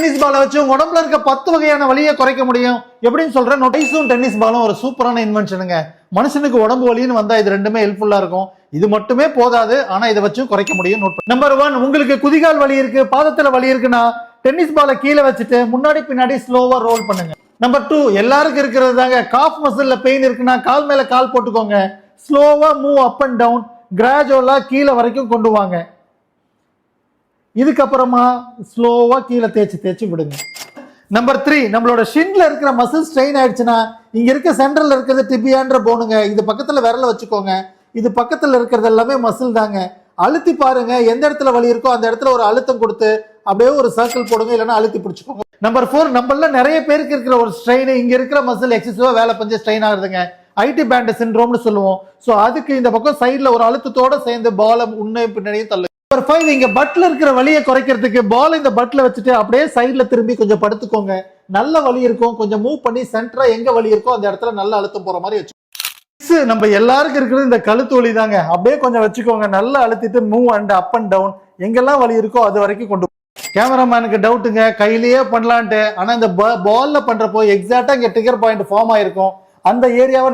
Tennis பாலை வச்சு உங்க உடம்புல இருக்க 10 வகையான வலியை குறைக்க முடியும். எப்படின்னு சொல்றேன். ஐஸும் டென்னிஸ் பாலும் ஒரு சூப்பரான இன்வென்ஷனுங்க. மனுஷனுக்கு உடம்பு வலின்னு வந்தா இது ரெண்டுமே ஹெல்ப்ஃபுல்லா இருக்கும். இது மட்டுமே போதாது, ஆனா இதை வச்சும் குறைக்க முடியும். நம்பர் 1, உங்களுக்கு குதிகால் வலி இருக்கு, பாதத்துல வலி இருக்குன்னா டென்னிஸ் பாலை கீழே வச்சுட்டு முன்னாடி பின்னாடி ஸ்லோவா ரோல் பண்ணுங்க. நம்பர் 2, எல்லாருக்கும் இருக்கிறது தாங்க. காஃப் மசில்ல பெயின் இருக்குன்னா கால் மேல கால் போட்டுக்கோங்க. ஸ்லோவா மூவ் அப் அண்ட் டவுன், கிராஜுவலா கீழே வரைக்கும் கொண்டு வாங்க. இதுக்கப்புறமா ஸ்லோவா கீழே தேய்ச்சி விடுங்க. நம்பர் 3, நம்மளோட ஷின்ல இருக்கிற மசில் ஸ்ட்ரெயின் ஆயிடுச்சுன்னா இங்க இருக்க சென்டர்ல இருக்கிறது டிபியான்ற போனுங்க. இது பக்கத்துல விரல வச்சுக்கோங்க. இது பக்கத்துல இருக்கிறது எல்லாமே மசில் தாங்க. அழுத்தி பாருங்க. எந்த இடத்துல வலி இருக்கோ அந்த இடத்துல ஒரு அழுத்தம் கொடுத்து அப்படியே ஒரு சர்க்கிள் போடுங்க, இல்லைன்னா அழுத்தி பிடிச்சுக்கோங்க. நம்பர் 4, நம்மள நிறைய பேருக்கு இருக்கிற ஒரு ஸ்ட்ரெயின், இங்க இருக்கிற மசில் எக்ஸசிவா வேலை பண்ணி ஸ்ட்ரெயின் ஆகுதுங்க. ஐடி பேண்ட் சிண்ட்ரோம்னு சொல்லுவோம். சோ அதுக்கு இந்த பக்கம் சைட்ல ஒரு அழுத்தத்தோட சேர்ந்து பால முன்னே பின்னாடியும் தள்ளு. நம்பர் 5, இங்க பட்ல இருக்கிற வலியை குறைக்கிறதுக்கு பால் இந்த பட்ல வச்சுட்டு அப்படியே சைட்ல திரும்பி கொஞ்சம் படுத்துக்கோங்க. நல்ல வலி இருக்கும். கொஞ்சம் மூவ் பண்ணி சென்டரா எங்க வலி இருக்கோ அந்த இடத்துல நல்ல அழுத்தம் போற மாதிரி வச்சு. நம்ம எல்லாருக்கும் இருக்கிறது இந்த கழுத்து வலி தாங்க. அப்படியே கொஞ்சம் வச்சுக்கோங்க. நல்லா அழுத்திட்டு move and up and down, எங்கெல்லாம் வலி இருக்கோ அது வரைக்கும் கொண்டு. கேமராமேனுக்கு டவுட்டுங்க, கையிலேயே பண்ணலான்ட்டு. ஆனா இந்த பால்ல பண்றப்போ எக்ஸாக்டா இங்க ட்ரிகர் பாயிண்ட் ஃபார்ம் ஆயிருக்கும். அந்த ஏரியாவை